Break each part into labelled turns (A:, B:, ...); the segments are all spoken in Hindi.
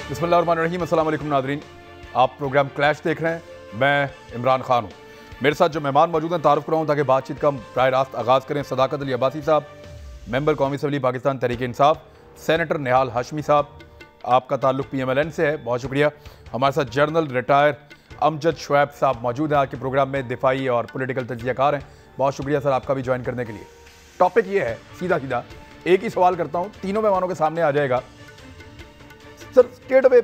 A: बिस्मिल्लाहिर्रहमानिर्रहीम, अस्सलाम वालेकुम नाज़रीन। आप प्रोग्राम क्लैश देख रहे हैं, मैं इमरान खान हूँ। मेरे साथ जो मेहमान मौजूद हैं तारुफ कराऊँ ताकि बातचीत का बराह रास्त आगाज़ करें। सदाकत अली अब्बासी साहब, मेंबर कौमी असम्बली पाकिस्तान तहरीक इंसाफ। सेनेटर निहाल हाशमी साहब, आपका ताल्लुक PMLN से है, बहुत शुक्रिया। हमारे साथ जर्नल रिटायर अमजद शुएब साहब मौजूद हैं आज के प्रोग्राम में, दिफाई और पोलिटिकल तजियाकार हैं। बहुत शुक्रिया सर आपका भी ज्वाइन करने के लिए। टॉपिक ये है, सीधा सीधा एक ही सवाल करता हूँ, तीनों मेहमानों के सामने आ जाएगा। सर स्ट्रेट अवे,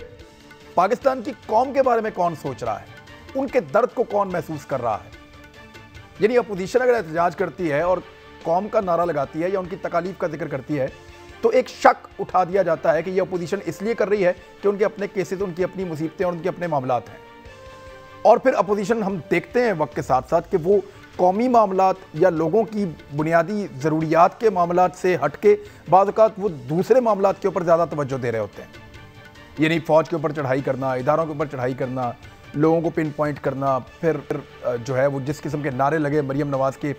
A: पाकिस्तान की कौम के बारे में कौन सोच रहा है, उनके दर्द को कौन महसूस कर रहा है? यानी अपोजिशन अगर एहतजाज करती है और कौम का नारा लगाती है या उनकी तकालीफ का जिक्र करती है तो एक शक उठा दिया जाता है कि ये अपोजिशन इसलिए कर रही है कि उनके अपने केसेस, उनकी अपनी मुसीबतें और उनके अपने मामलात हैं। और फिर अपोजिशन हम देखते हैं वक्त के साथ साथ कि वो कौमी मामलात या लोगों की बुनियादी ज़रूरियात के मामलात से हटके बाज़ औक़ात वो दूसरे मामलात के ऊपर ज़्यादा तवज्जो दे रहे होते हैं। यानी फ़ौज के ऊपर चढ़ाई करना, इदारों के ऊपर चढ़ाई करना, लोगों को पिन पॉइंट करना, फिर जो है वो जिस किस्म के नारे लगे मरीम नवाज़ के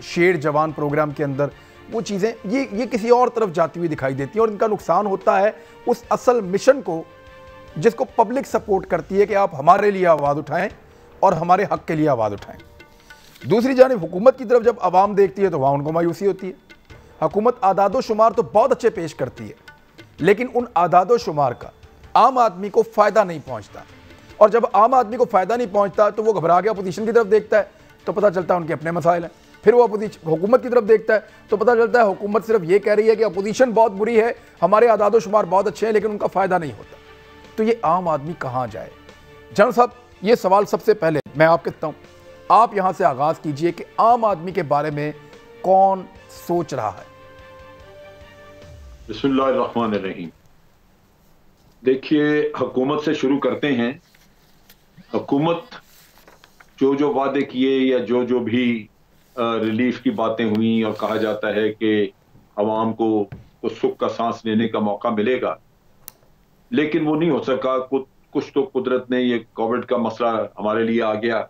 A: शेर जवान प्रोग्राम के अंदर, वो चीज़ें ये किसी और तरफ जाती हुई दिखाई देती हैं और इनका नुकसान होता है उस असल मिशन को जिसको पब्लिक सपोर्ट करती है कि आप हमारे लिए आवाज़ उठाएं और हमारे हक़ के लिए आवाज़ उठाएं। दूसरी जानिब हुकूमत की तरफ जब आवाम देखती है तो वहाँ उनको मायूसी होती है। हुकूमत आदादो शुमार तो बहुत अच्छे पेश करती है, लेकिन उन आदादो शुमार का आम आदमी को फ़ायदा नहीं पहुँचता, और जब आम आदमी को फ़ायदा नहीं पहुँचता तो वो घबरा के अपोजिशन की तरफ देखता है तो पता चलता है उनके अपने मसाइल हैं। फिर वो अपोजिशन हुकूमत की तरफ देखता है तो पता चलता है हुकूमत सिर्फ ये कह रही है कि अपोजिशन बहुत बुरी है, हमारे आदादो शुमार बहुत अच्छे हैं, लेकिन उनका फ़ायदा नहीं होता। तो ये आम आदमी कहाँ जाए? जनरल साहब, ये सवाल सबसे पहले मैं आपके कहता हूँ, आप यहाँ से आगाज़ कीजिए कि आम आदमी के बारे में कौन सोच रहा है?
B: बिस्मिल्लाहिर्रहमानिर्रहीम। देखिए, हुकूमत से शुरू करते हैं। हुकूमत जो वादे किए या जो भी रिलीफ की बातें हुई और कहा जाता है कि अवाम को सुख का सांस लेने का मौका मिलेगा, लेकिन वो नहीं हो सका। कुछ तो कुदरत ने, ये कोविड का मसला हमारे लिए आ गया,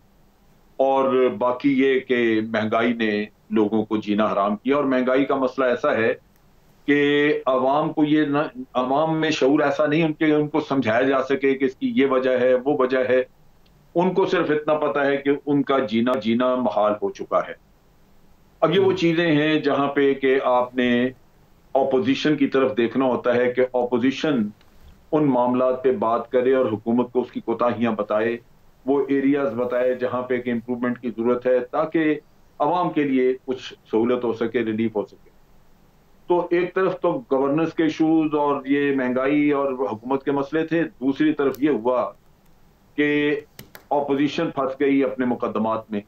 B: और बाकी ये कि महंगाई ने लोगों को जीना हराम किया। और महंगाई का मसला ऐसा है कि अवाम को ये ना, अवाम में शऊर ऐसा नहीं उनको समझाया जा सके कि इसकी ये वजह है, वो वजह है। उनको सिर्फ इतना पता है कि उनका जीना मुहाल हो चुका है। अब ये वो चीजें हैं जहां पे कि आपने ऑपोजिशन की तरफ देखना होता है कि ऑपोजिशन उन मामलात पे बात करे और हुकूमत को उसकी कोताहियां बताए, वो एरियाज बताए जहां पे कि इम्प्रूवमेंट की जरूरत है, ताकि अवाम के लिए कुछ सहूलत हो सके, रिलीफ हो सके। तो एक तरफ तो गवर्नेंस के इशूज और ये महंगाई और हुकूमत के मसले थे, दूसरी तरफ ये हुआ कि ऑपोजिशन फंस गई अपने मुकदमात में।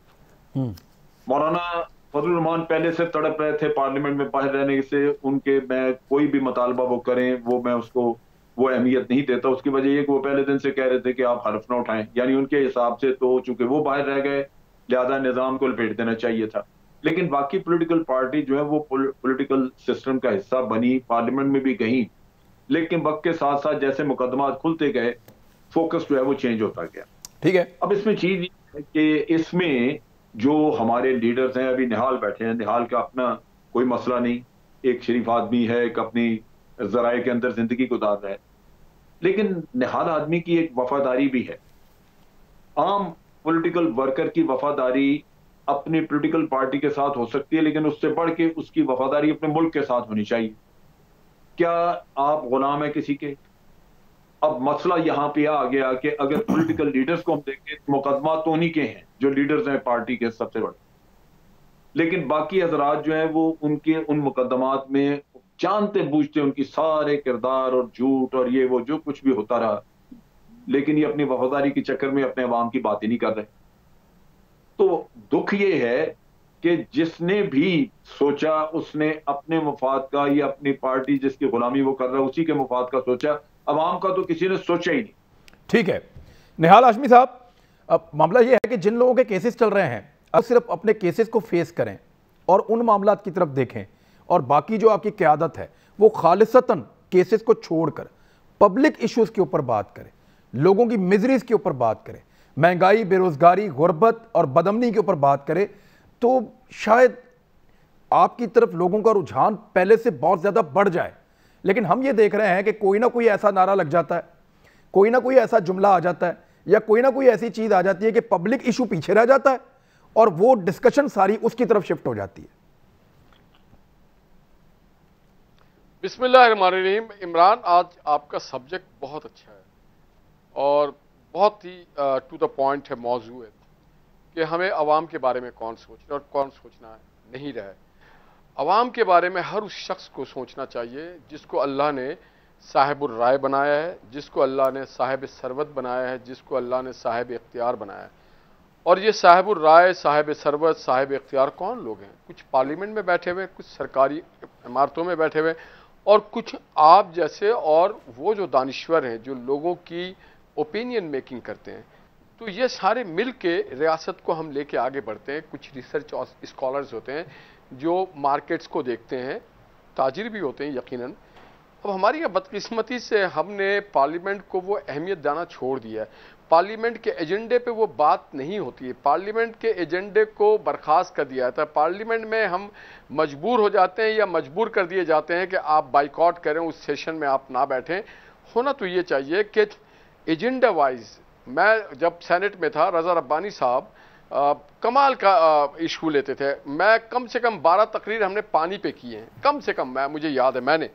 B: मौलाना फजलुर रहमान पहले से तड़प रहे थे पार्लियामेंट में बाहर रहने से, उनके मैं कोई भी मुतालबा वो करें वो मैं उसको वो अहमियत नहीं देता। उसकी वजह ये कि वो पहले दिन से कह रहे थे कि आप हरफ ना उठाएं, यानी उनके हिसाब से तो चूंकि वो बाहर रह गए लिहाजा निजाम को लपेट देना चाहिए था। लेकिन बाकी पॉलिटिकल पार्टी जो है वो पॉलिटिकल सिस्टम का हिस्सा बनी, पार्लियामेंट में भी गई, लेकिन वक्त के साथ साथ जैसे मुकदमात खुलते गए फोकस जो है वो चेंज होता गया।
A: ठीक है,
B: अब इसमें चीज ये है कि इसमें जो हमारे लीडर्स हैं, अभी निहाल बैठे हैं, निहाल का अपना कोई मसला नहीं, एक शरीफ आदमी है, एक अपनी जराए के अंदर जिंदगी गुजार रहा है, लेकिन निहाल आदमी की एक वफादारी भी है। आम पॉलिटिकल वर्कर की वफादारी अपनी पॉलिटिकल पार्टी के साथ हो सकती है, लेकिन उससे बढ़ के उसकी वफादारी अपने मुल्क के साथ होनी चाहिए। क्या आप गुलाम है किसी के? अब मसला यहां पे आ गया कि अगर पॉलिटिकल लीडर्स को हम देखें, मुकदमा तो उन्हीं के हैं जो लीडर्स हैं पार्टी के सबसे बड़े, लेकिन बाकी हजरात जो है वो उनके उन मुकदमात में जानते बूझते उनकी सारे किरदार और झूठ और ये वो जो कुछ भी होता रहा, लेकिन ये अपनी वफादारी के चक्कर में अपने अवाम की बात ही नहीं कर रहे। तो दुख ये है कि जिसने भी सोचा उसने अपने मुफाद का या अपनी पार्टी जिसकी गुलामी वो कर रहा है उसी के मुफाद का सोचा, अवाम का तो किसी ने सोचा ही नहीं।
A: ठीक है निहाल हाशमी साहब, अब मामला यह है कि जिन लोगों के केसेस चल रहे हैं अब सिर्फ अपने केसेस को फेस करें और उन मामलात की तरफ देखें, और बाकी जो आपकी क़यादत है वो खालिसतन केसेस को छोड़कर पब्लिक इश्यूज़ के ऊपर बात करें, लोगों की मिजरीज़ के ऊपर बात करें, महंगाई, बेरोज़गारी, गुर्बत और बदअमनी के ऊपर बात करें, तो शायद आपकी तरफ लोगों का रुझान पहले से बहुत ज़्यादा बढ़ जाए। लेकिन हम ये देख रहे हैं कि कोई ना कोई ऐसा नारा लग जाता है, कोई ना कोई ऐसा जुमला आ जाता है, या कोई ना कोई ऐसी चीज आ जाती है कि पब्लिक इशू पीछे रह जाता है और वो डिस्कशन सारी उसकी तरफ शिफ्ट हो जाती है।
C: बिस्मिल्लाहिर्रहमानिर्रहीम। इमरान, आज आपका सब्जेक्ट बहुत अच्छा है और बहुत ही टू द पॉइंट है, मौजू है कि हमें अवाम के बारे में कौन सोचना और कौन सोचना नहीं रहा है। अवाम के बारे में हर उस शख्स को सोचना चाहिए जिसको अल्लाह ने साहिबुर राय बनाया है, जिसको अल्लाह ने साहिब सरवत बनाया है, जिसको अल्लाह ने साहिब इख्तियार बनाया है। और ये साहिबुर राय, साहिब सरवत, साहिब इख्तियार कौन लोग हैं? कुछ पार्लियामेंट में बैठे हुए, कुछ सरकारी इमारतों में बैठे हुए, और कुछ आप जैसे और वो जो दानिश्वर हैं जो लोगों की ओपिनियन मेकिंग करते हैं। तो ये सारे मिल के रियासत को हम लेके आगे बढ़ते हैं। कुछ रिसर्च स्कॉलर्स होते हैं जो मार्केट्स को देखते हैं, ताजिर भी होते हैं यकीनन। अब हमारी बदकिस्मती से हमने पार्लियामेंट को वो अहमियत देना छोड़ दिया है। पार्लियामेंट के एजेंडे पे वो बात नहीं होती है, पार्लियामेंट के एजेंडे को बर्खास्त कर दिया जाता है। पार्लियामेंट में हम मजबूर हो जाते हैं या मजबूर कर दिए जाते हैं कि आप बाइकआउट करें, उस सेशन में आप ना बैठें। होना तो ये चाहिए कि एजेंडा वाइज, मैं जब सेनेट में था, रज़ा रब्बानी साहब कमाल का इशू लेते थे। मैं कम से कम 12 तकरीर हमने पानी पे की हैं, कम से कम। मुझे याद है मैंने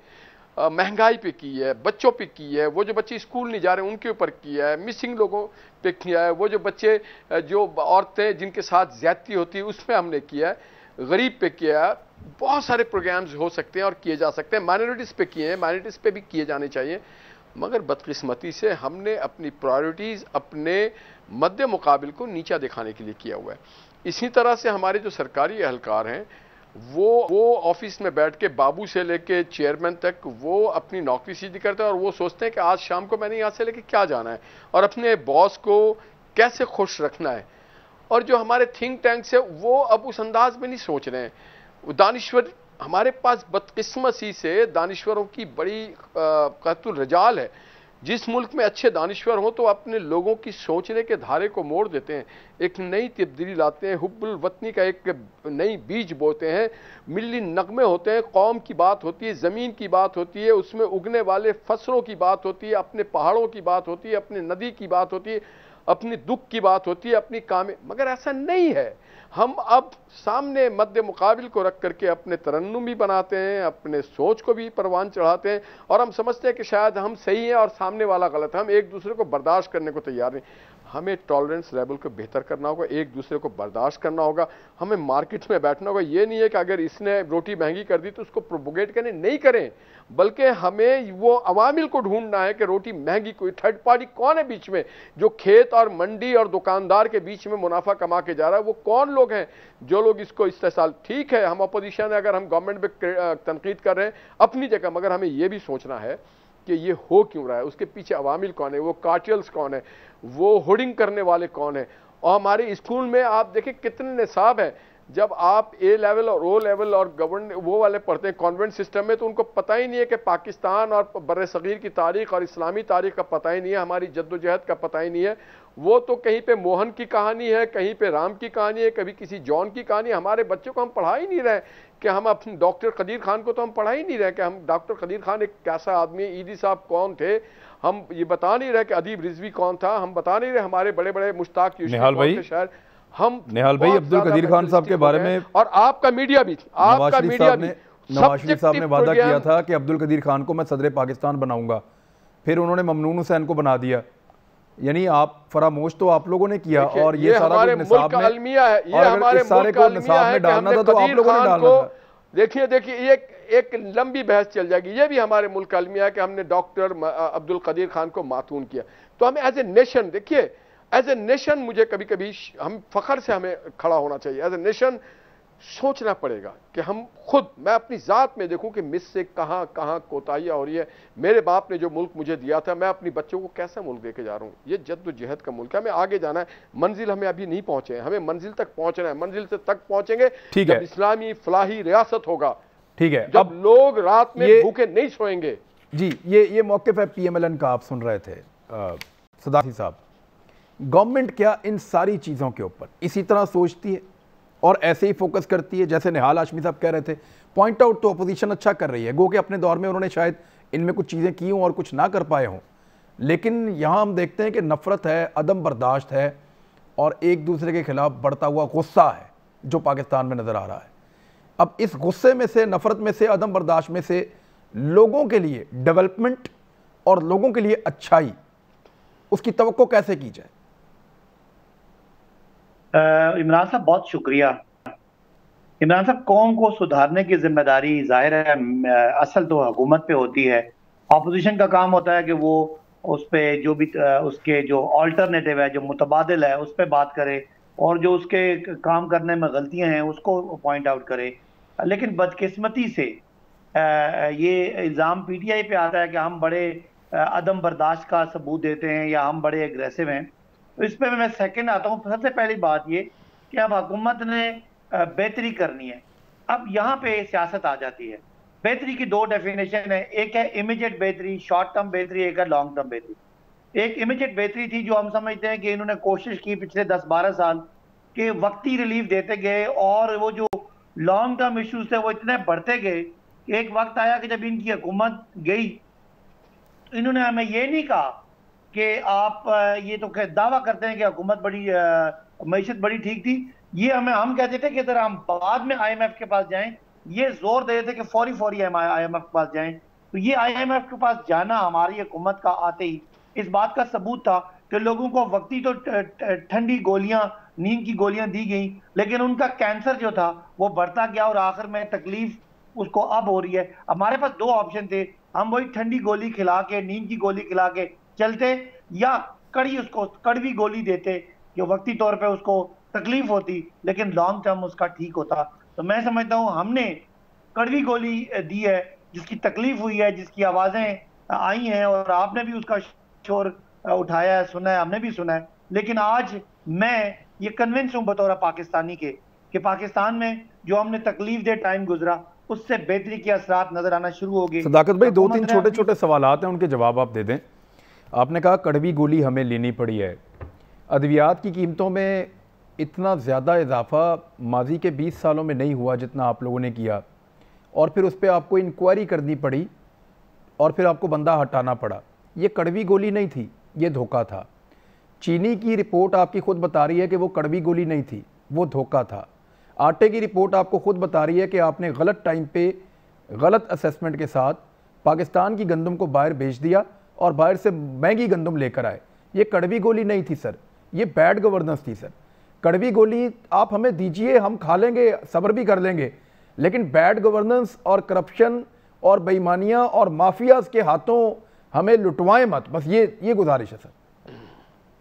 C: महंगाई पे की है, बच्चों पे की है, वो जो बच्चे स्कूल नहीं जा रहे उनके ऊपर किया है, मिसिंग लोगों पे किया है, वो जो बच्चे जो औरतें जिनके साथ ज्यादती होती है उस पर हमने किया है, गरीब पे किया है। बहुत सारे प्रोग्राम्स हो सकते हैं और किए जा सकते हैं। माइनॉरिटीज़ पे किए हैं, माइनॉरिटीज़ पे भी किए जाने चाहिए। मगर बदकिस्मती से हमने अपनी प्रायोरिटीज़ अपने मध्य मुकाबिल को नीचा दिखाने के लिए किया हुआ है। इसी तरह से हमारे जो सरकारी एहलकार हैं वो ऑफिस में बैठ के बाबू से लेके चेयरमैन तक वो अपनी नौकरी सीधी करते हैं और वो सोचते हैं कि आज शाम को मैंने यहाँ से लेके क्या जाना है और अपने बॉस को कैसे खुश रखना है। और जो हमारे थिंक टैंक्स है वो अब उस अंदाज में नहीं सोच रहे हैं। दानिश्वर हमारे पास बदकिस्मती से दानिश्वरों की बड़ी कतुल रजाल है। जिस मुल्क में अच्छे दानिश्वर हो तो अपने लोगों की सोचने के धारे को मोड़ देते हैं, एक नई तब्दीली लाते हैं, हुब्बुल वतनी का एक नई बीज बोते हैं, मिल्ली नगमे होते हैं, कौम की बात होती है, ज़मीन की बात होती है, उसमें उगने वाले फसलों की बात होती है, अपने पहाड़ों की बात होती है, अपने नदी की बात होती है, अपनी दुख की बात होती है, अपनी कामें। मगर ऐसा नहीं है। हम अब सामने मध्य मुकाबिल को रख करके अपने तरन्नुम भी बनाते हैं, अपने सोच को भी परवान चढ़ाते हैं और हम समझते हैं कि शायद हम सही हैं और सामने वाला गलत है। हम एक दूसरे को बर्दाश्त करने को तैयार नहीं। हमें टॉलरेंस लेवल को बेहतर करना होगा, एक दूसरे को बर्दाश्त करना होगा, हमें मार्केट में बैठना होगा। ये नहीं है कि अगर इसने रोटी महंगी कर दी तो उसको प्रोपोगेट करने नहीं करें, बल्कि हमें वो अवामिल को ढूंढना है कि रोटी महंगी कोई थर्ड पार्टी कौन है बीच में, जो खेत और मंडी और दुकानदार के बीच में मुनाफा कमा के जा रहा है। वो कौन लोग हैं जो लोग इसको इस्तेसाल। ठीक है, हम अपोजिशन है, अगर हम गवर्नमेंट पे तनकीद कर रहे हैं अपनी जगह, मगर हमें यह भी सोचना है कि ये हो क्यों रहा है, उसके पीछे अवामिल कौन है, वो कार्टेल्स कौन है, वो होर्डिंग करने वाले कौन है। और हमारे स्कूल में आप देखें कितने निसाब हैं। जब आप ए लेवल और ओ लेवल और गवर्न वो वाले पढ़ते हैं कॉन्वेंट सिस्टम में, तो उनको पता ही नहीं है कि पाकिस्तान और बर्रे सगीर की तारीख और इस्लामी तारीख का पता ही नहीं है, हमारी जद्दोजहद का पता ही नहीं है। वो तो कहीं पे मोहन की कहानी है, कहीं पे राम की कहानी है, कभी किसी जॉन की कहानी। हमारे बच्चों को हम पढ़ा ही नहीं रहे कि हम अपने डॉक्टर कदीर खान को तो हम पढ़ा ही नहीं रहे कि हम डॉक्टर कदीर खान एक कैसा आदमी है, ईदी साहब कौन थे, हम ये बता नहीं रहे कि अदीब रिजवी कौन था, हम बता नहीं रहे हमारे बड़े बड़े मुश्ताक यूसुफ शायर। हम
A: निहाल भाई अब्दुल कदीर खान साहब के बारे में
C: और आपका मीडिया भी
A: नवाज शरीफ साहब ने वादा किया था कि अब्दुल कदीर खान को मैं सदर पाकिस्तान बनाऊंगा, फिर उन्होंने ममनून हुसैन को बना दिया। यानी आप फरामोश तो आप लोगों ने किया और ये सारा कुछ निसाब में,
C: ये हमारे
A: सारे को निसाब में डालना था तो आप लोगों ने डालना था।
C: देखिए ये एक लंबी बहस चल जाएगी। ये भी हमारे मुल्क का अलमिया है कि हमने डॉक्टर अब्दुल कदीर खान को मातून किया। तो हमें एज ए नेशन, देखिए एज ए नेशन मुझे कभी कभी हम फखर से हमें खड़ा होना चाहिए। एज ए नेशन सोचना पड़ेगा कि हम खुद, मैं अपनी ज़ात में देखूं कि मुझसे कहाँ कहाँ कोताहियाँ हो रही है। मेरे बाप ने जो मुल्क मुझे दिया था, मैं अपनी बच्चों को कैसा मुल्क देके जा रहा हूँ। ये जद्दोजहद का मुल्क है, हमें आगे जाना है। मंजिल हमें अभी नहीं पहुंचे हैं, हमें मंजिल तक पहुंचना है। मंजिल से तक पहुंचेंगे जब इस्लामी फलाही रियासत होगा।
A: ठीक है,
C: जब लोग रात में भूखे नहीं सोएंगे।
A: जी, ये मौक़िफ़ है PMLN का, आप सुन रहे थे सदाफी साहब। गवर्नमेंट क्या इन सारी चीज़ों के ऊपर इसी तरह सोचती है और ऐसे ही फोकस करती है जैसे निहाल हाशमी साहब कह रहे थे? पॉइंट आउट तो अपोजिशन अच्छा कर रही है, गो कि अपने दौर में उन्होंने शायद इनमें कुछ चीज़ें की हों और कुछ ना कर पाए हों, लेकिन यहाँ हम देखते हैं कि नफ़रत है, अदम बर्दाश्त है और एक दूसरे के खिलाफ बढ़ता हुआ गुस्सा है जो पाकिस्तान में नज़र आ रहा है। अब इस गुस्से में से, नफ़रत में से, अदम बर्दाश्त में से लोगों के लिए डेवलपमेंट और लोगों के लिए अच्छाई, उसकी तवक्को कैसे की जाए?
D: इमरान साहब बहुत शुक्रिया। इमरान साहब, कौम को सुधारने की जिम्मेदारी जाहिर है असल तो हुकूमत पे होती है। ऑपोजिशन का काम होता है कि वो उस पे जो भी उसके जो अल्टरनेटिव है, जो मुतबादिल है, उस पर बात करे और जो उसके काम करने में गलतियां हैं उसको पॉइंट आउट करे। लेकिन बदकिस्मती से ये इल्ज़ाम पीटीआई पे आता है कि हम बड़े अदम बर्दाश्त का सबूत देते हैं या हम बड़े एग्रेसिव हैं। तो इस पर मैं सेकंड आता हूँ। सबसे पहली बात ये कि अब हुकूमत ने बेहतरी करनी है। अब यहाँ पे सियासत आ जाती है। बेहतरी की दो डेफिनेशन है, एक है इमीडिएट बेहतरी, शॉर्ट टर्म बेहतरी, एक है लॉन्ग टर्म बेहतरी। एक इमीडिएट बेहतरी थी जो हम समझते हैं कि इन्होंने कोशिश की पिछले 10-12 साल के वक्ती रिलीफ देते गए, और वो जो लॉन्ग टर्म इश्यूज थे वो इतने बढ़ते गए कि एक वक्त आया कि जब इनकी हुकूमत गई, इन्होंने हमें ये नहीं कहा कि आप ये तो दावा करते हैं कि हुकूमत बड़ी मईशत बड़ी ठीक थी। ये हम कहते थे कि अगर हम बाद में IMF के पास जाएं, ये जोर दे थे कि फौरी IMF के पास जाएं। तो ये IMF के पास जाना हमारी हुकूमत का आते ही इस बात का सबूत था कि लोगों को वक्ती तो ठंडी गोलियां, नींद की गोलियां दी गई, लेकिन उनका कैंसर जो था वो बढ़ता गया और आखिर में तकलीफ उसको अब हो रही है। हमारे पास दो ऑप्शन थे, हम वही ठंडी गोली खिला के, नींद की गोली खिला के चलते, या कड़वी गोली देते जो वक्ती तौर पे उसको तकलीफ होती लेकिन लॉन्ग टर्म उसका ठीक होता। तो मैं समझता हूँ हमने कड़वी गोली दी है, जिसकी तकलीफ हुई है, जिसकी आवाजें आई हैं और आपने भी उसका शोर उठाया है, सुना है, हमने भी सुना है। लेकिन आज मैं ये कन्विंस हूँ बतौर पाकिस्तानी के कि पाकिस्तान में जो हमने तकलीफ दे टाइम गुजरा उससे बेहतरी के असरात नजर आना शुरू हो गए।
A: सदाकत भाई, दो तीन छोटे छोटे सवालात हैं, उनके जवाब आप दे दें। आपने कहा कड़वी गोली हमें लेनी पड़ी है। अद्वियात की कीमतों में इतना ज़्यादा इजाफा माजी के 20 सालों में नहीं हुआ जितना आप लोगों ने किया, और फिर उस पर आपको इंक्वायरी करनी पड़ी और फिर आपको बंदा हटाना पड़ा। ये कड़वी गोली नहीं थी, ये धोखा था। चीनी की रिपोर्ट आपकी खुद बता रही है कि वो कड़वी गोली नहीं थी, वो धोखा था। आटे की रिपोर्ट आपको खुद बता रही है कि आपने गलत टाइम पे गलत असेसमेंट के साथ पाकिस्तान की गंदम को बाहर बेच दिया और बाहर से महंगी गंदम लेकर आए। ये कड़वी गोली नहीं थी सर, ये बैड गवर्नेंस थी सर। कड़वी गोली आप हमें दीजिए, हम खा लेंगे, सब्र भी कर लेंगे, लेकिन बैड गवर्नेंस और करप्शन और बेईमानियां और माफियाज के हाथों हमें लुटवाएं मत, बस ये गुजारिश है सर।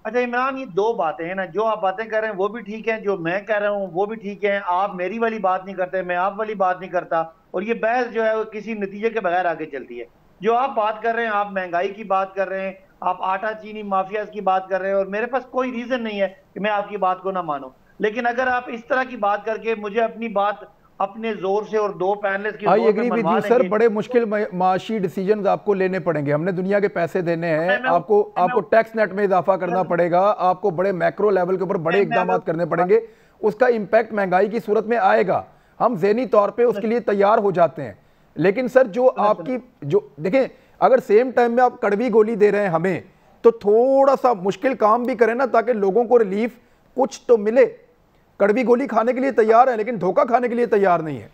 D: अच्छा इमरान, ये दो बातें हैं ना, जो आप बातें कर रहे हैं वो भी ठीक है, जो मैं कह रहा हूँ वो भी ठीक है। आप मेरी वाली बात नहीं करते, मैं आप वाली बात नहीं करता, और ये बहस जो है वो किसी नतीजे के बगैर आगे चलती है। जो आप बात कर रहे हैं, आप महंगाई की बात कर रहे हैं, आप आटा चीनी माफियाज की बात कर रहे हैं, और मेरे पास कोई रीजन नहीं है कि मैं आपकी बात को ना मानूं। लेकिन अगर आप इस तरह की बात करके मुझे अपनी बात अपने जोर से और दो पैनलिस्ट की
A: I agree with you sir, बड़े मुश्किल माशी डिसीजंस आपको लेने पड़ेंगे। हमने दुनिया के पैसे देने हैं, आपको टैक्स नेट में इजाफा करना पड़ेगा, आपको बड़े मैक्रो लेवल के ऊपर बड़े इकदाम करने पड़ेंगे। उसका इंपैक्ट महंगाई की सूरत में आएगा, हम ज़हनी तौर पे उसके लिए तैयार हो जाते हैं। लेकिन सर जो आपकी जो देखें, अगर सेम टाइम में आप कड़वी गोली दे रहे हैं हमें, तो थोड़ा सा मुश्किल काम भी करें ना, ताकि लोगों को रिलीफ कुछ तो मिले। कड़वी गोली खाने के लिए तैयार है लेकिन धोखा खाने के लिए तैयार नहीं है।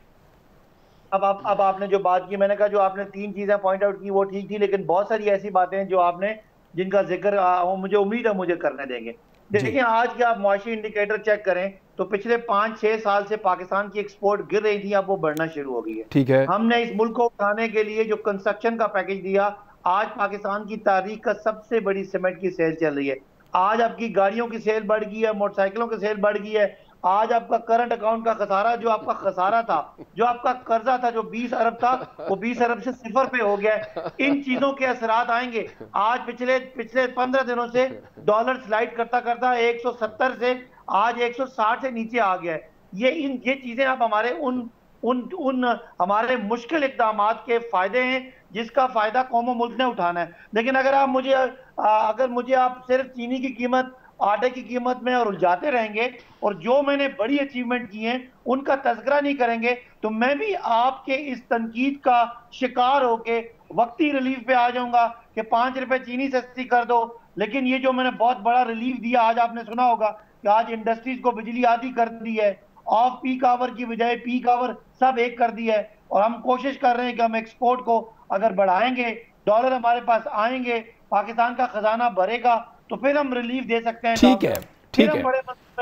D: अब आपने जो बात की, मैंने कहा जो आपने तीन चीजें पॉइंट आउट की वो ठीक थी, लेकिन बहुत सारी ऐसी बातें हैं जो आपने जिनका जिक्र मुझे उम्मीद है मुझे करने देंगे। देखिए आज के आप मुआशी इंडिकेटर चेक करें तो पिछले 5-6 साल से पाकिस्तान की एक्सपोर्ट गिर रही थी, अब वो बढ़ना शुरू हो गई है।
A: ठीक है,
D: हमने इस मुल्क को उठाने के लिए जो कंस्ट्रक्शन का पैकेज दिया, आज पाकिस्तान की तारीख का सबसे बड़ी सीमेंट की सेल चल रही है। आज आपकी गाड़ियों की सेल बढ़ गई है, मोटरसाइकिलों की सेल बढ़ गई है। आज आपका करंट अकाउंट का खसारा, जो आपका खसारा था, जो आपका कर्जा था जो 20 अरब था, वो 20 अरब से 0 पे हो गया है। इन चीजों के असरात आएंगे। आज पिछले 15 दिनों से डॉलर स्लाइड करता करता 170 से आज 160 से नीचे आ गया है। ये चीजें आप हमारे उन हमारे मुश्किल इक़दामात के फायदे हैं जिसका फायदा कौम मुल्क ने उठाना है। लेकिन अगर मुझे आप सिर्फ चीनी की कीमत, आटे की कीमत में और उलझाते रहेंगे और जो मैंने बड़ी अचीवमेंट की हैं उनका तज़किरा नहीं करेंगे, तो मैं भी आपके इस तनकीद का शिकार होके वक्ती रिलीफ पे आ जाऊंगा कि 5 रुपए चीनी सस्ती कर दो। लेकिन ये जो मैंने बहुत बड़ा रिलीफ दिया, आज आपने सुना होगा कि आज इंडस्ट्रीज को बिजली आधी कर दी है, ऑफ पीक आवर की बजाय पीक आवर सब एक कर दिया है। और हम कोशिश कर रहे हैं कि हम एक्सपोर्ट को अगर बढ़ाएंगे, डॉलर हमारे पास आएंगे, पाकिस्तान का खजाना भरेगा, तो फिर हम रिलीफ दे सकते हैं।
A: ठीक है, ठीक है,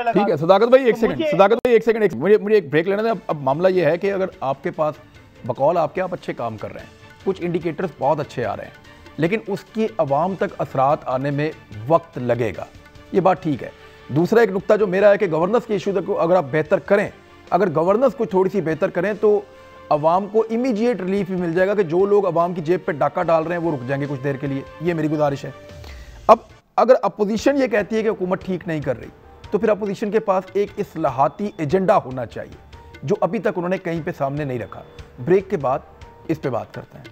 A: ठीक है। सदाकत भाई एक सेकंड, सदाकत भाई एक सेकंड, मुझे एक ब्रेक लेना है। अब मामला ये है कि अगर आपके पास बकौल आपके आप अच्छे काम कर रहे हैं, कुछ इंडिकेटर्स बहुत अच्छे आ रहे हैं, लेकिन उसकी अवाम तक असरात आने में वक्त लगेगा, ये बात ठीक है। दूसरा एक नुक्ता जो मेरा है कि गवर्नेंस के इशू को अगर आप बेहतर करें, अगर गवर्नेंस को थोड़ी सी बेहतर करें तो अवाम को इमीडिएट रिलीफ भी मिल जाएगा कि जो लोग अवाम की जेब पे डाका डाल रहे हैं वो रुक जाएंगे कुछ देर के लिए। ये मेरी गुजारिश है। अब अगर अपोजिशन ये कहती है कि हुकूमत ठीक नहीं कर रही, तो फिर अपोजिशन के पास एक इस्लाहाती एजेंडा होना चाहिए, जो अभी तक उन्होंने कहीं पे सामने नहीं रखा। ब्रेक के बाद इस पे बात करते हैं।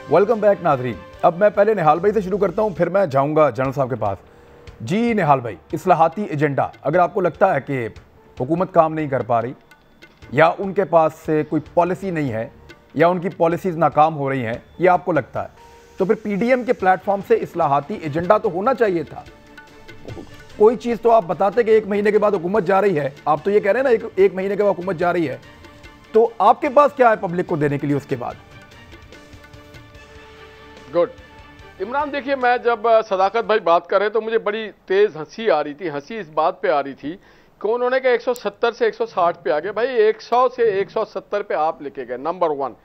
A: वेलकम बैक नाज़रीन। अब मैं पहले निहाल भाई से शुरू करता हूं, फिर मैं जाऊंगा जनरल साहब के पास। जी निहाल भाई, इस्लाहाती एजेंडा, अगर आपको लगता है कि हुकूमत काम नहीं कर पा रही, या उनके पास से कोई पॉलिसी नहीं है, या उनकी पॉलिसीज़ नाकाम हो रही हैं, ये आपको लगता है, तो फिर पीडीएम के प्लेटफॉर्म से इस्लाहाती एजेंडा तो होना चाहिए था। कोई चीज़ तो आप बताते कि 1 महीने के बाद हुकूमत जा रही है, आप तो ये कह रहे हैं ना 1 महीने के बाद हुकूमत जा रही है, तो आपके पास क्या है पब्लिक को देने के लिए उसके बाद?
C: गुड इमरान, देखिए मैं जब सदाकत भाई बात कर रहे तो मुझे बड़ी तेज हंसी आ रही थी। हंसी इस बात पे आ रही थी कि उन्होंने कहा 170 से 160 पे आ गए। भाई 100 से 170 पे आप लेके गए, नंबर 1।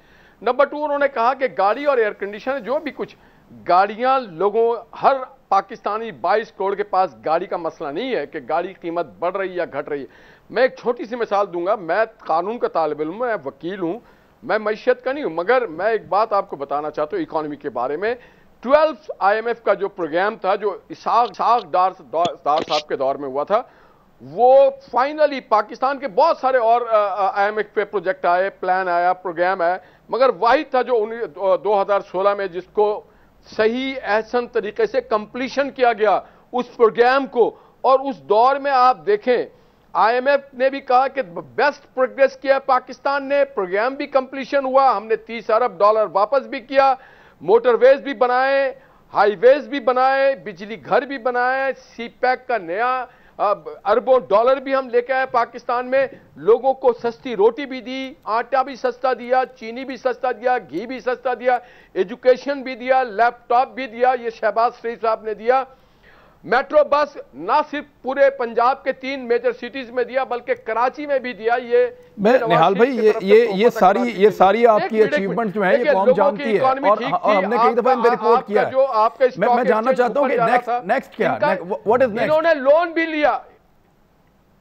C: नंबर 2, उन्होंने कहा कि गाड़ी और एयर कंडीशनर, जो भी कुछ गाड़ियां लोगों, हर पाकिस्तानी 22 करोड़ के पास गाड़ी का मसला नहीं है कि गाड़ी की कीमत बढ़ रही है या घट रही है। मैं एक छोटी सी मिसाल दूंगा। मैं कानून का तालिब इल्म, मैं वकील हूं, मैं मैशियत का नहीं हूं, मगर मैं एक बात आपको बताना चाहता हूं इकोनॉमी के बारे में। 12 IMF का जो प्रोग्राम था, जो इसाक डार साहब के दौर में हुआ था, वो फाइनली पाकिस्तान के बहुत सारे और IMF पे प्रोजेक्ट आए, प्लान आया, प्रोग्राम आया, मगर वही था जो 2016 में जिसको सही एहसन तरीके से कंप्लीशन किया गया उस प्रोग्राम को। और उस दौर में आप देखें, IMF ने भी कहा कि बेस्ट प्रोग्रेस किया पाकिस्तान ने, प्रोग्राम भी कंप्लीशन हुआ, हमने 30 अरब डॉलर वापस भी किया, मोटरवेज भी बनाए, हाईवेज भी बनाए, बिजली घर भी बनाए, CPEC का नया अरबों डॉलर भी हम लेके आए पाकिस्तान में, लोगों को सस्ती रोटी भी दी, आटा भी सस्ता दिया, चीनी भी सस्ता दिया, घी भी सस्ता दिया, एजुकेशन भी दिया, लैपटॉप भी दिया, ये शहबाज शरीफ साहब ने दिया। मेट्रो बस ना सिर्फ पूरे पंजाब के 3 मेजर सिटीज में दिया, बल्कि कराची में भी दिया। ये
A: मैं निहाल भाई, ये सारी आपकी अचीवमेंट जो है ये कौम जानती है, और हमने कई दफा इन पे रिपोर्ट किया है।
C: जो आपका
A: मैं जानना चाहता हूं कि नेक्स्ट क्या, व्हाट इज नेक्स्ट?
C: इन्होंने लोन भी लिया,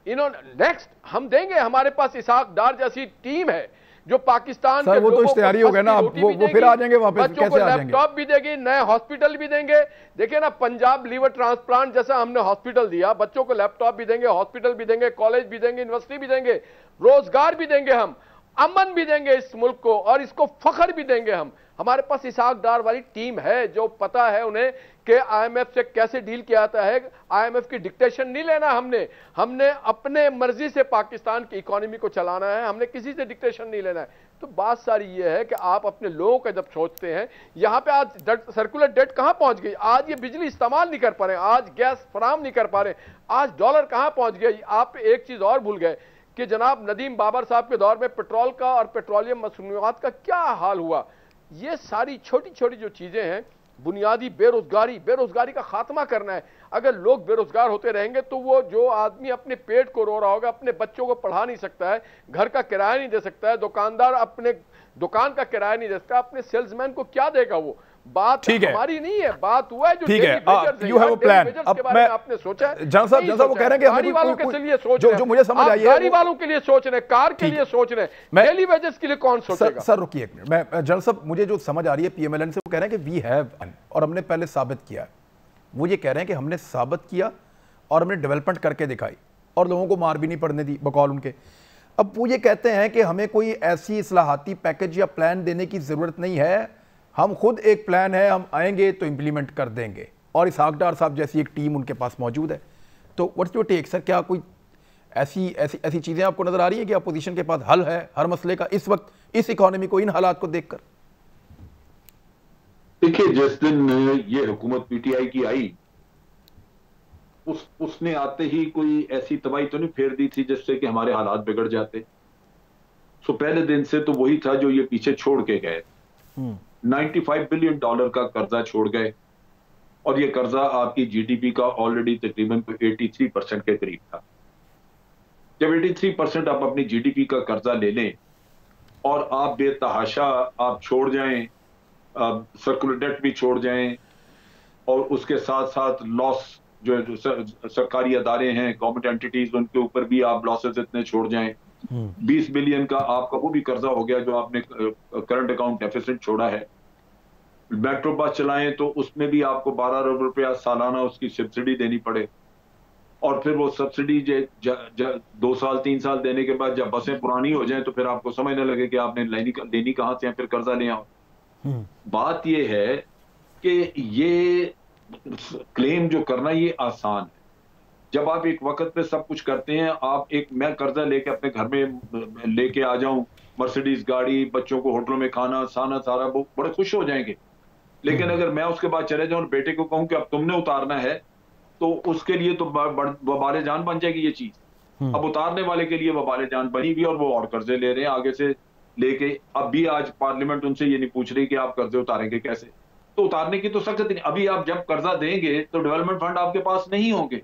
C: इन्होंने नेक्स्ट हम देंगे, हमारे पास इसाक डार जैसी टीम है जो पाकिस्तान
A: सर, वो तो इश्तिहारी हो गया ना, वो फिर आ जाएंगे वापस, कैसे आ जाएंगे?
C: लैपटॉप भी देगी, नए हॉस्पिटल भी देंगे। देखिए ना, पंजाब लीवर ट्रांसप्लांट जैसा हमने हॉस्पिटल दिया, बच्चों को लैपटॉप भी देंगे, हॉस्पिटल भी देंगे, कॉलेज भी देंगे, यूनिवर्सिटी भी देंगे, रोजगार भी देंगे, हम अमन भी देंगे इस मुल्क को, और इसको फख्र भी देंगे हम। हमारे पास इसाक डार वाली टीम है जो पता है उन्हें कि IMF से कैसे डील किया जाता है। IMF की डिक्टेशन नहीं लेना हमने अपने मर्जी से पाकिस्तान की इकोनॉमी को चलाना है, हमने किसी से डिक्टेशन नहीं लेना है। तो बात सारी ये है कि आप अपने लोगों का जब सोचते हैं, यहां पे आज सर्कुलर डेट कहां पहुंच गई, आज ये बिजली इस्तेमाल नहीं कर पा रहे, आज गैस फराम नहीं कर पा रहे, आज डॉलर कहां पहुंच गया। आप एक चीज और भूल गए कि जनाब नदीम बाबर साहब के दौर में पेट्रोल का और पेट्रोलियम मसनूआत का क्या हाल हुआ। ये सारी छोटी छोटी जो चीजें हैं, बुनियादी बेरोजगारी का खात्मा करना है। अगर लोग बेरोजगार होते रहेंगे तो वो जो आदमी अपने पेट को रो रहा होगा, अपने बच्चों को पढ़ा नहीं सकता है, घर का किराया नहीं दे सकता है, दुकानदार अपने दुकान का किराया नहीं दे सकता, अपने सेल्समैन को क्या देगा वो? बात हमारी नहीं है, बात हुआ है जो
A: ठीक है, यू हैव अ प्लान। अब मैं
C: आपने सोचा है,
A: जनाब साहब वो कह रहे हैं कि
C: गाड़ी वालों के लिए सोच रहे हैं,
A: जो मुझे समझ आई है,
C: गाड़ी वालों के लिए सोच रहे हैं, कार के लिए सोच रहे हैं, डेली वेजेस के लिए कौन सोचेगा?
A: सर रुकिए एक मिनट, मैं जनरल साहब मुझे जो समझ आ रही है PMLN से, वो कह रहे हैं कि वी हैव, और हमने पहले साबित किया। वो ये कह रहे हैं कि हमने साबित किया और हमने डेवलपमेंट करके दिखाई, और लोगों को मार भी नहीं पड़ने दी बकौल उनके। अब वो ये कहते हैं कि हमें कोई ऐसी इस्लाहाती पैकेज या प्लान देने की जरूरत नहीं है, हम खुद एक प्लान है, हम आएंगे तो इंप्लीमेंट कर देंगे, और इसाक डार साहब जैसी एक टीम उनके पास मौजूद है। तो व्हाट्स योर टेक सर, क्या कोई ऐसी ऐसी ऐसी चीजें आपको नजर आ रही है कि अपोजिशन के पास हल है हर मसले का इस वक्त इस इकोनॉमी को, इन हालात को देखकर?
B: देखिए, जिस दिन ये हुकूमत पीटीआई की आई, उसने आते ही कोई ऐसी तबाही तो नहीं फेर दी थी जिससे कि हमारे हालात बिगड़ जाते। सो पहले दिन से तो वही था जो ये पीछे छोड़ के गए। 95 बिलियन डॉलर का कर्जा छोड़ गए, और ये कर्जा आपकी जीडीपी का ऑलरेडी तकरीबन 83% के करीब था। जब 83% आप अपनी जीडीपी का कर्जा ले लें और आप बेतहाशा आप छोड़ जाएं, सर्कुलर डेट भी छोड़ जाएं, और उसके साथ साथ लॉस जो सरकारी अदारे हैं, गवर्नमेंट एंटिटीज, उनके ऊपर भी आप लॉसेस इतने छोड़ जाएं। 20 बिलियन का आपका वो भी कर्जा हो गया जो आपने करंट अकाउंट डेफिसिट छोड़ा है। मेट्रो बस चलाएं तो उसमें भी आपको 12 अरब रुपया सालाना उसकी सब्सिडी देनी पड़े, और फिर वो सब्सिडी 2 साल 3 साल देने के बाद जब बसें पुरानी हो जाएं तो फिर आपको समझने लगे कि आपने लेनी कहां से है, फिर कर्जा ले आओ। बात ये है कि ये क्लेम जो करना ये आसान है। जब आप एक वक्त पे सब कुछ करते हैं, आप मैं कर्जा लेके अपने घर में लेके आ जाऊं, मर्सिडीज गाड़ी, बच्चों को होटलों में खाना साना सारा, वो बड़े खुश हो जाएंगे। लेकिन अगर मैं उसके बाद चले जाऊं और बेटे को कहूं कि अब तुमने उतारना है, तो उसके लिए तो वबाले जान बन जाएगी ये चीज। अब उतारने वाले के लिए वबाले जान बनी भी, और वो और कर्जे ले रहे हैं आगे से लेके। अब भी आज पार्लियामेंट उनसे ये नहीं पूछ रही कि आप कर्जे उतारेंगे कैसे, तो उतारने की तो सख्त नहीं। अभी आप जब कर्जा देंगे तो डेवलपमेंट फंड आपके पास नहीं होंगे,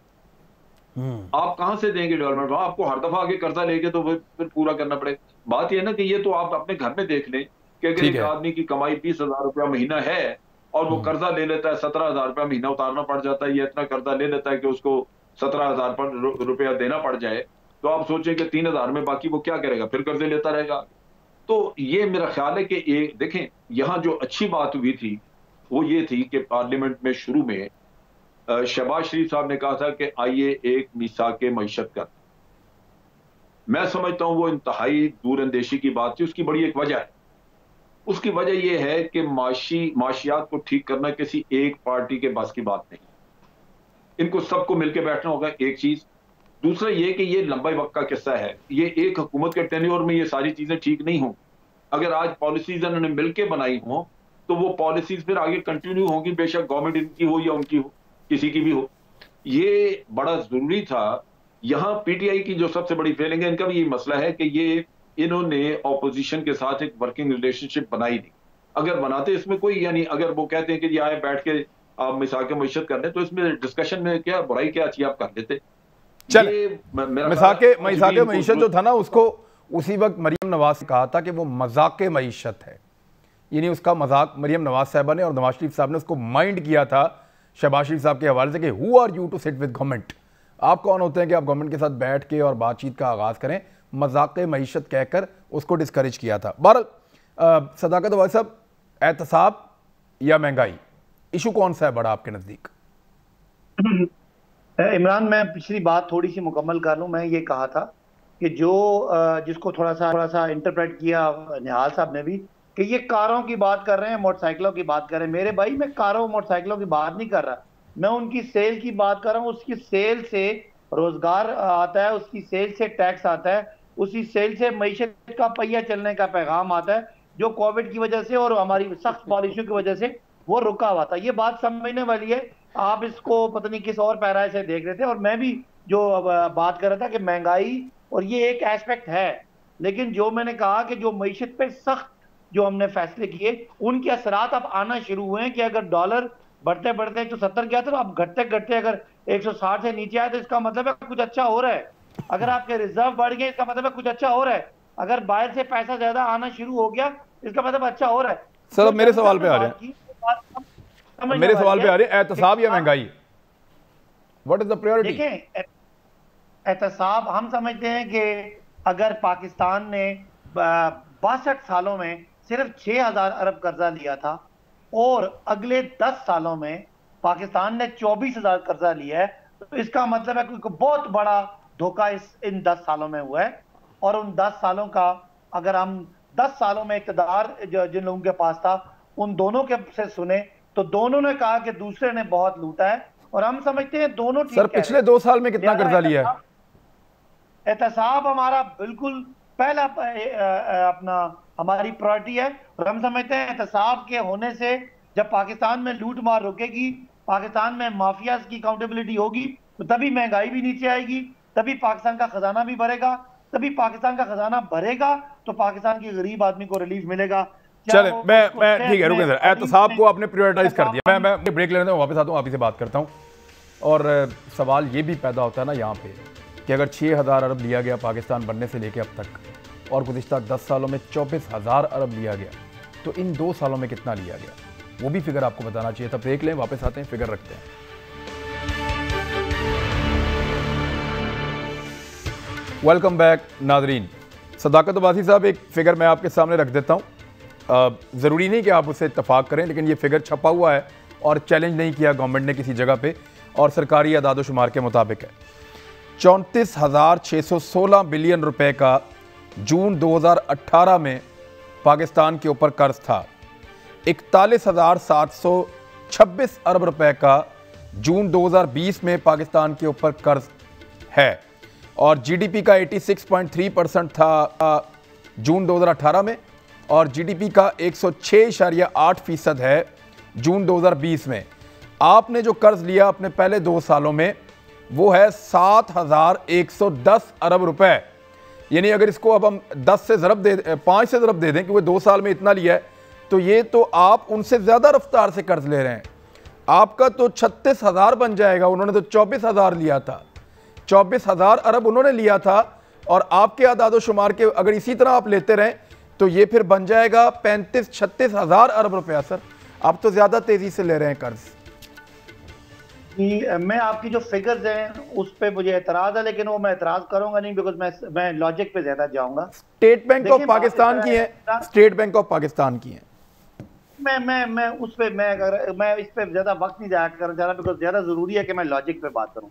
B: आप कहां से देंगे डेवलपमेंट फंड? आपको हर दफा आगे कर्जा लेके तो फिर पूरा करना पड़ेगा। बात यह ना कि ये तो आप अपने घर में देख लें कि अगर एक आदमी की कमाई 20,000 रुपया महीना है और वो कर्जा ले लेता है, 17,000 रुपया महीना उतारना पड़ जाता है, ये इतना कर्जा ले लेता है कि उसको 17,000 रुपया देना पड़ जाए, तो आप सोचें कि 3,000 में बाकी वो क्या करेगा? फिर कर्जे लेता रहेगा। तो ये मेरा ख्याल है कि देखें, यहां जो अच्छी बात हुई थी वो ये थी कि पार्लियामेंट में शुरू में शहबाज शरीफ साहब ने कहा था कि आइए एक मिसाक मईशत कर। मैं समझता हूं वो इंतहाई दूरअंदेशी की बात थी। उसकी बड़ी एक वजह है। उसकी वजह यह है कि माशियात को ठीक करना किसी एक पार्टी के बस की बात नहीं। इनको सबको मिलकर बैठना होगा, एक चीज। दूसरा ये कि ये लंबे वक्त का किस्सा है। ये एक हुकूमत के टेन्योर में ये सारी चीजें ठीक नहीं हों। अगर आज पॉलिसीज उन्होंने मिलकर बनाई हों तो वो पॉलिसीज फिर आगे कंटिन्यू होंगी, बेशक गवर्नमेंट इनकी हो या उनकी हो, किसी की भी हो। ये बड़ा जरूरी था। यहां पीटीआई की जो सबसे बड़ी फेलिंग है, इनका भी यही मसला है कि ये इन्होंने ऑपोजिशन के साथ एक वर्किंग रिलेशनशिप बनाई नहीं। अगर बनाते इसमें कोई, यानी अगर वो कहते हैं कि आए बैठ के आप मिसाक मईशत कर लें, तो इसमें डिस्कशन में क्या बुराई क्या अच्छी आप कर लेते।
A: मिसाक मईशत जो था ना, उसको उसी वक्त मरियम नवाज ने कहा था कि वो मजाक मईशत है, यानी उसका मजाक मरियम नवाज साहबा ने और नवाज शरीफ साहब ने उसको माइंड किया था शहबाज शरीफ साहब के हवाले से कि who are you to sit with government, आप कौन होते हैं कि आप गवर्नमेंट के साथ बैठ के और बातचीत का आगाज करें। मजाक मईशत कहकर उसको डिस्करेज किया था। बहरहाल सदाकत वाले साहब, एहतसाब या महंगाई, इशू कौन सा है बड़ा आपके नजदीक?
D: इमरान, मैं पिछली बात थोड़ी सी मुकम्मल कर लूं। मैं ये कहा था कि जो जिसको थोड़ा सा इंटरप्रेट किया निहाल साहब ने भी, कि ये कारों की बात कर रहे हैं, मोटरसाइकिलों की बात कर रहे हैं। मेरे भाई, मैं कारों मोटरसाइकिलों की बात नहीं कर रहा, मैं उनकी सेल की बात कर रहा हूँ। उसकी सेल से रोजगार आता है, उसकी सेल से टैक्स आता है, उसी सेल से मईशत का पहिया चलने का पैगाम आता है, जो कोविड की वजह से और हमारी सख्त पॉलिसियों की वजह से वो रुका हुआ था। ये बात समझने वाली है। आप इसको पता नहीं किस और पैरा से देख रहे थे, और मैं भी जो बात कर रहा था कि महंगाई, और ये एक एस्पेक्ट है। लेकिन जो मैंने कहा कि जो मईशत पे सख्त जो हमने फैसले किए, उनके असरात अब आना शुरू हुए हैं। कि अगर डॉलर बढ़ते बढ़ते 170 गया था, तो अब घटते घटते अगर 160 से नीचे आए, तो इसका मतलब है कुछ अच्छा हो रहा है। अगर आपके रिजर्व बढ़ गए, इसका मतलब है कुछ अच्छा हो रहा है। अगर बाहर से पैसा ज्यादा आना शुरू हो गया, इसका मतलब अच्छा हो रहा है।
A: सर, अब मेरे सवाल पे आ रहे हैं, एहतसाब या महंगाई, व्हाट इज द प्रायोरिटी?
D: देखें, एहतसाब हम समझते हैं कि अगर पाकिस्तान ने 62 सालों में सिर्फ 6,000 अरब कर्जा लिया था, और अगले 10 सालों में पाकिस्तान ने 24,000 कर्जा लिया है, तो इसका मतलब है कि बहुत बड़ा धोखा इन 10 सालों में हुआ है। और उन 10 सालों का, अगर हम 10 सालों में इक़्तिदार जिन लोगों के पास था, उन दोनों के से सुने, तो दोनों ने कहा कि दूसरे ने बहुत लूटा है, और हम समझते हैं दोनों ठीक।
A: सर, पिछले 2 साल में कितना कर्जा लिया है?
D: एहतसाब हमारा बिल्कुल पहला अपना हमारी प्रायोरिटी है। और हम समझते हैं एहतसाब के होने से जब पाकिस्तान में लूट मार रुकेगी, पाकिस्तान में माफियाज की अकाउंटेबिलिटी होगी, तो तभी महंगाई भी नीचे आएगी, तभी पाकिस्तान का खजाना भी भरेगा, तभी पाकिस्तान का खजाना भरेगा तो पाकिस्तान के गरीब आदमी को रिलीफ मिलेगा।
A: चले मैं ठीक है, रुकें सर, एहतसाब को आपने प्रायोरिटाइज कर दिया। मैं ब्रेक लेने वापस आता हूँ, आप ही से बात करता हूँ। और सवाल ये भी पैदा होता है ना यहाँ पे कि अगर 6,000 अरब लिया गया पाकिस्तान बनने से लेके अब तक, और गुज़िश्ता 10 सालों में 24,000 अरब लिया गया, तो इन 2 सालों में कितना लिया गया, वो भी फिगर आपको बताना चाहिए। तब ब्रेक लें, वापस आते हैं, फिगर रखते हैं। वेलकम बैक नाजरीन। सदाकत अब्बासी साहब, एक फिगर मैं आपके सामने रख देता हूँ। ज़रूरी नहीं कि आप उससे इत्तफाक करें, लेकिन ये फिगर छपा हुआ है और चैलेंज नहीं किया गवर्नमेंट ने किसी जगह पे, और सरकारी अदाद-ओ-शुमार के मुताबिक है। 34,616 बिलियन रुपए का जून 2018 में पाकिस्तान के ऊपर कर्ज था। 41,726 अरब रुपए का जून 2020 में पाकिस्तान के ऊपर कर्ज है, और जीडीपी का 86.3% था जून 2018 में, और जीडीपी का 106.8% है जून 2020 में। आपने जो कर्ज लिया अपने पहले 2 सालों में वो है 7,110 अरब रुपए। यानी अगर इसको अब हम 5 से ज़रब दे दें कि वो 2 साल में इतना लिया है, तो ये तो आप उनसे ज़्यादा रफ्तार से कर्ज ले रहे हैं। आपका तो 36,000 बन जाएगा, उन्होंने तो 24,000 लिया था। 24,000 अरब उन्होंने लिया था, और आपके आदाद-ओ-शुमार के अगर इसी तरह आप लेते रहें तो ये फिर बन जाएगा 35-36,000 अरब रुपया। सर, आप तो ज़्यादा तेज़ी से ले रहे हैं कर्ज।
D: मैं आपकी जो फिगर्स हैं उस पे मुझे एतराज है, लेकिन वो मैं एतराज करूंगा नहीं, बिकॉज मैं लॉजिक पे ज्यादा जाऊंगा।
A: स्टेट बैंक ऑफ पाकिस्तान की है, स्टेट बैंक ऑफ पाकिस्तान की है।
D: मैं उस पे मैं इस पे ज्यादा वक्त नहीं जाया करना चाह रहा, बिकॉज ज्यादा जरूरी है कि मैं लॉजिक पे बात करूं।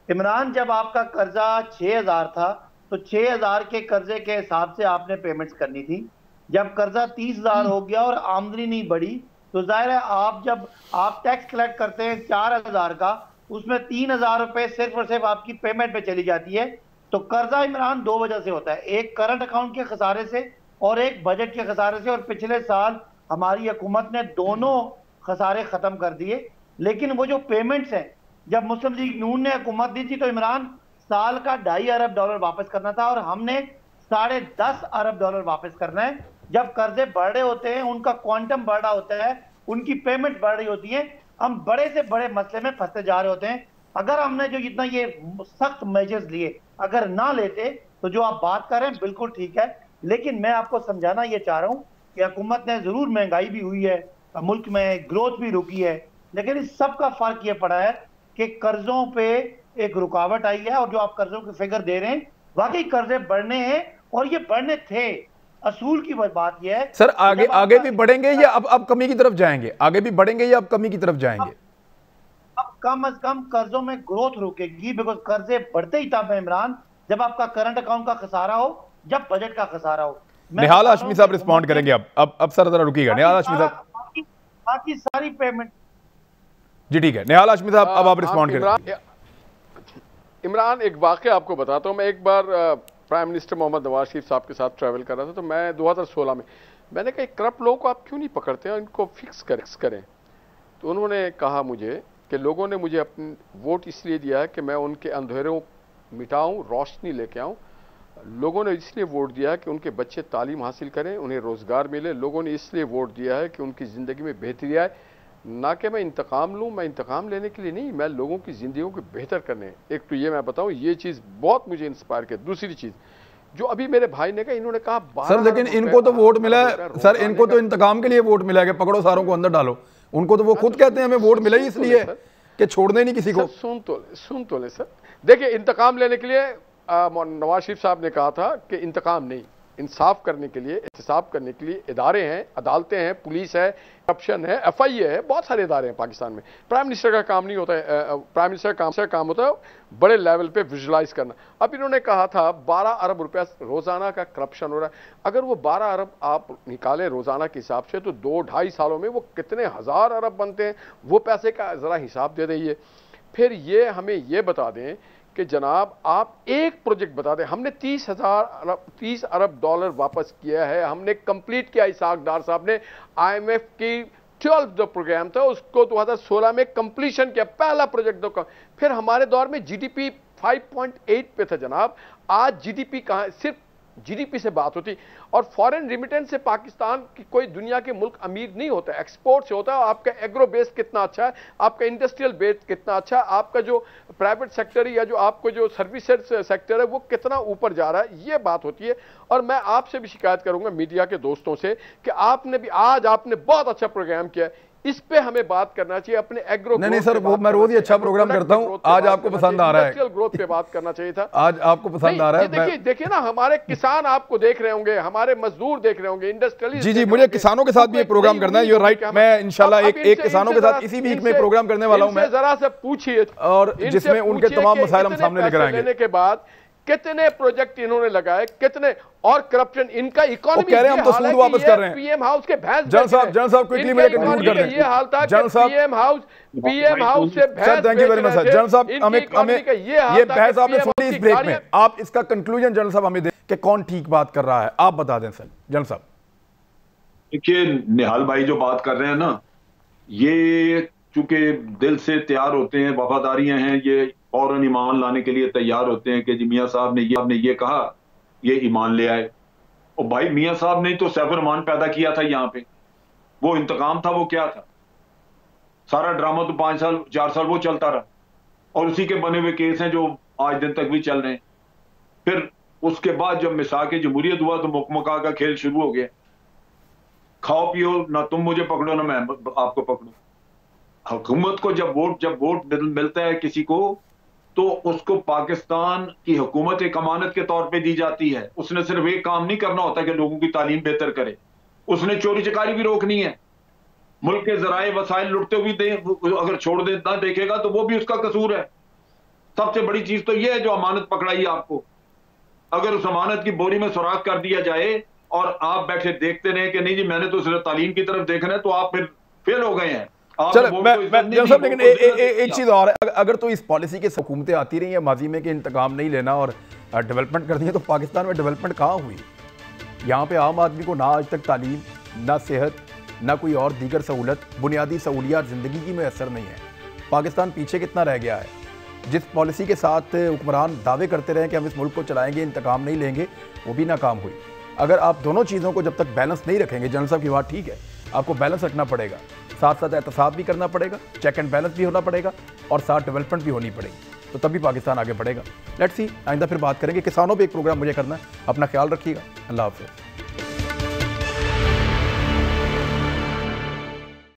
D: इमरान, जब आपका कर्जा 6,000 था तो 6,000 के कर्जे के हिसाब से आपने पेमेंट्स करनी थी। जब कर्जा 30,000 हो गया और आमदनी नहीं बढ़ी, तो जाहिर है जब आप टैक्स कलेक्ट करते हैं 4,000 का, उसमें 3,000 रुपए सिर्फ और सिर्फ आपकी पेमेंट पे चली जाती है। तो कर्जा इमरान 2 वजह से होता है, एक करंट अकाउंट के खसारे से और एक बजट के खसारे से। और पिछले साल हमारी हुकूमत ने दोनों खसारे खत्म कर दिए। लेकिन वो जो पेमेंट्स हैं, जब मुस्लिम लीग नून ने हुकूमत दी थी तो इमरान साल का $2.5 अरब वापस करना था, और हमने $10.5 अरब वापस करना है। जब कर्जे बढ़ रहे होते हैं, उनका क्वांटम बढ़ रहा होता है, उनकी पेमेंट बढ़ रही होती है, हम बड़े से बड़े मसले में फंसते जा रहे होते हैं। अगर हमने जो इतना ये सख्त मेजर्स लिए अगर ना लेते, तो जो आप बात कर रहे हैं बिल्कुल ठीक है। लेकिन मैं आपको समझाना ये चाह रहा हूं कि हुकूमत ने जरूर महंगाई भी हुई है, मुल्क में ग्रोथ भी रुकी है, लेकिन इस सब का फर्क ये पड़ा है कि कर्जों पे एक रुकावट आई है। और जो आप कर्जों के फिगर दे रहे हैं, वाकई कर्जे बढ़ने हैं, और ये बढ़ने थे। असूल की बात यह है
A: सर, आगे भी बढ़ेंगे या अब कमी की तरफ जाएंगे? आगे भी बढ़ेंगे या अब कमी की तरफ जाएंगे?
D: अब कम अज कम कर्जों में ग्रोथ रुकेगी, बिकॉज कर्जे बढ़ते ही तब है इमरान जब आपका करंट अकाउंट का खसारा हो, जब बजट का खसारा हो।
A: निहाल हाशमी साहब रिस्पॉन्ड करेंगे। अब सर जरा रुकिएगा। निहाल हाशमी साहब,
D: बाकी सारी पेमेंट।
A: जी ठीक है, निहाल हाशमी साहब अब आप रिस्पॉन्ड करें।
C: इमरान, एक वाकया आपको बताता हूँ। मैं एक बार प्राइम मिनिस्टर मोहम्मद नवाज शरीफ साहब के साथ ट्रैवल कर रहा था, तो मैं 2016 में मैंने कहा करप्ट लोगों को आप क्यों नहीं पकड़ते हैं, इनको फिक्स करें। तो उन्होंने कहा मुझे कि लोगों ने मुझे अपनी वोट इसलिए दिया है कि मैं उनके अंधेरों मिटाऊं, रोशनी लेके आऊं। लोगों ने इसलिए वोट दिया है कि उनके बच्चे तालीम हासिल करें, उन्हें रोज़गार मिले। लोगों ने इसलिए वोट दिया है कि उनकी ज़िंदगी में बेहतरी आए, ना कि मैं इंतकाम लूँ। मैं इंतकाम लेने के लिए नहीं, मैं लोगों की ज़िंदगियों को बेहतर करने। एक तो ये मैं बताऊँ, ये चीज़ बहुत मुझे इंस्पायर किया। दूसरी चीज़ जो अभी मेरे भाई ने कहा, इन्होंने कहा
A: सर, लेकिन इनको तो वोट मिला है सर, इनको तो इंतकाम के लिए वोट मिला है कि पकड़ो सारों को अंदर डालो। उनको तो वो खुद कहते हैं हमें वोट मिला ही इसलिए कि छोड़ने नहीं किसी को।
C: सुन तो ले सर, देखिए, इंतकाम लेने के लिए नवाज शरीफ साहब ने कहा था कि इंतकाम नहीं, इंसाफ करने के लिए, एहतसाब करने के लिए इदारे हैं, अदालतें हैं, पुलिस है, करप्शन है, FIA है, बहुत सारे इदारे हैं पाकिस्तान में। प्राइम मिनिस्टर का काम नहीं होता है, प्राइम मिनिस्टर का काम होता है बड़े लेवल पे विजुलाइज करना। अब इन्होंने कहा था 12 अरब रुपया रोजाना का करप्शन हो रहा है। अगर वो 12 अरब आप निकालें रोजाना के हिसाब से, तो 2-2.5 सालों में वो कितने हजार अरब बनते हैं। वो पैसे का जरा हिसाब दे दीजिए। फिर ये हमें ये बता दें कि जनाब आप एक प्रोजेक्ट बता दें। हमने 30 अरब डॉलर वापस किया है, हमने कंप्लीट किया। इसाक डार साहब ने IMF की 12 जो प्रोग्राम था उसको 2016 में कंप्लीशन किया, पहला प्रोजेक्ट। तो फिर हमारे दौर में GDP 5.8 पे था जनाब। आज GDP कहां, सिर्फ GDP से बात होती। और फॉरेन रिमिटेंस से पाकिस्तान की कोई दुनिया के मुल्क अमीर नहीं होता, एक्सपोर्ट से होता है। आपका एग्रो बेस कितना अच्छा है, आपका इंडस्ट्रियल बेस कितना अच्छा है, आपका जो प्राइवेट सेक्टर या जो आपको जो सर्विसेज सेक्टर है वो कितना ऊपर जा रहा है, ये बात होती है। और मैं आपसे भी शिकायत करूंगा मीडिया के दोस्तों से कि आपने भी आज आपने बहुत अच्छा प्रोग्राम किया है, इस पे हमें बात करना चाहिए। अपने एग्रो
A: नहीं सर, वो मैं रोज ही अच्छा प्रोग्राम करता हूं, आज आपको पसंद आ रहा है,
C: इंडस्ट्रियल ग्रोथ पे बात करना चाहिए था,
A: आज आपको पसंद आ रहा है।
C: देखिए ना, हमारे किसान आपको देख रहे होंगे, हमारे मजदूर देख रहे होंगे, इंडस्ट्रियलिस्ट।
A: जी, मुझे किसानों के साथ भी एक प्रोग्राम करना है, यू राइट। मैं इंशाल्लाह एक किसानों के साथ इसी वीक में प्रोग्राम करने वाला हूं मैं,
C: जरा से पूछिए,
A: और जिसमें उनके तमाम मसाइल हम सामने लेकर आएंगे।
C: के बाद कितने प्रोजेक्ट इन्होंने लगाए, कितने, और करप्शन, इनका इकोनॉमी
A: कह रहे हैं हम तो सूद वापस कर रहे हैं।
C: पीएम हाउस के भैंस,
A: जनरल साहब क्विकली मुझे कंक्लूड कर दें।
C: ये हाल था
A: जनरल साहब,
C: पीएम हाउस से भैंस,
A: sir thank you very much sir. General साहब हमें ये बहस आपने सुनी इस ब्रेक में, आप इसका कंक्लूजन जनरल साहब हमें दें कि कौन ठीक बात कर रहा है, आप बता दें सर। जनरल साहब
B: देखिए, निहाल भाई जो बात कर रहे हैं ना, ये चूंकि दिल से तैयार होते हैं, वफादारियां हैं, ये फौरन ईमान लाने के लिए तैयार होते हैं कि जी मियाँ साहब ने ये कहा, ये ईमान ले आए। और भाई मियाँ साहब ने तो सैफ रहमान पैदा किया था यहाँ पे, वो इंतकाम था, वो क्या था, सारा ड्रामा तो 5 साल 4 साल वो चलता रहा, और उसी के बने हुए केस हैं जो आज दिन तक भी चल रहे हैं। फिर उसके बाद जब मिसाक जमहूरियत हुआ तो मुकमका का खेल शुरू हो गया, खाओ पियो, ना तुम मुझे पकड़ो ना मैं आपको पकड़ू। हुकूमत को जब वोट मिलता है किसी को, तो उसको पाकिस्तान की हुकूमत एक अमानत के तौर पे दी जाती है। उसने सिर्फ एक काम नहीं करना होता कि लोगों की तालीम बेहतर करे, उसने चोरी चकारी भी रोकनी है। मुल्क के जराए वसाइल लुटते हुए अगर छोड़ दे ना देखेगा तो वो भी उसका कसूर है। सबसे बड़ी चीज तो ये है जो अमानत पकड़ाई है आपको, अगर उस अमानत की बोरी में सुराख कर दिया जाए और आप बैठे देखते रहे कि नहीं जी मैंने तो सिर्फ तालीम की तरफ देखना है, तो आप फिर फेल हो गए हैं।
A: चलो लेकिन एक चीज और है, अगर तो इस पॉलिसी के हुकूमतें आती रही है माजी में कि इंतकाम नहीं लेना और डेवलपमेंट करनी है, तो पाकिस्तान में डेवलपमेंट कहाँ हुई? यहाँ पे आम आदमी को ना आज तक तालीम, ना सेहत, ना कोई और दीगर सहूलत, बुनियादी सहूलियात ज़िंदगी की मैसर नहीं है। पाकिस्तान पीछे कितना रह गया है। जिस पॉलिसी के साथ हुक्मरान दावे करते रहे कि हम इस मुल्क को चलाएंगे, इंतकाम नहीं लेंगे, वो भी नाकाम हुई। अगर आप दोनों चीज़ों को जब तक बैलेंस नहीं रखेंगे, जनरल साहब की बात ठीक है, आपको बैलेंस रखना पड़ेगा, साथ साथ एहतसाब भी करना पड़ेगा, चेक एंड बैलेंस भी होना पड़ेगा, और साथ डेवलपमेंट भी होनी पड़ेगी, तो तभी पाकिस्तान आगे बढ़ेगा। लेट्स सी, आइंदा फिर बात करेंगे। किसानों पे एक प्रोग्राम मुझे करना है। अपना ख्याल रखिएगा। अल्लाह हाफ़िज़।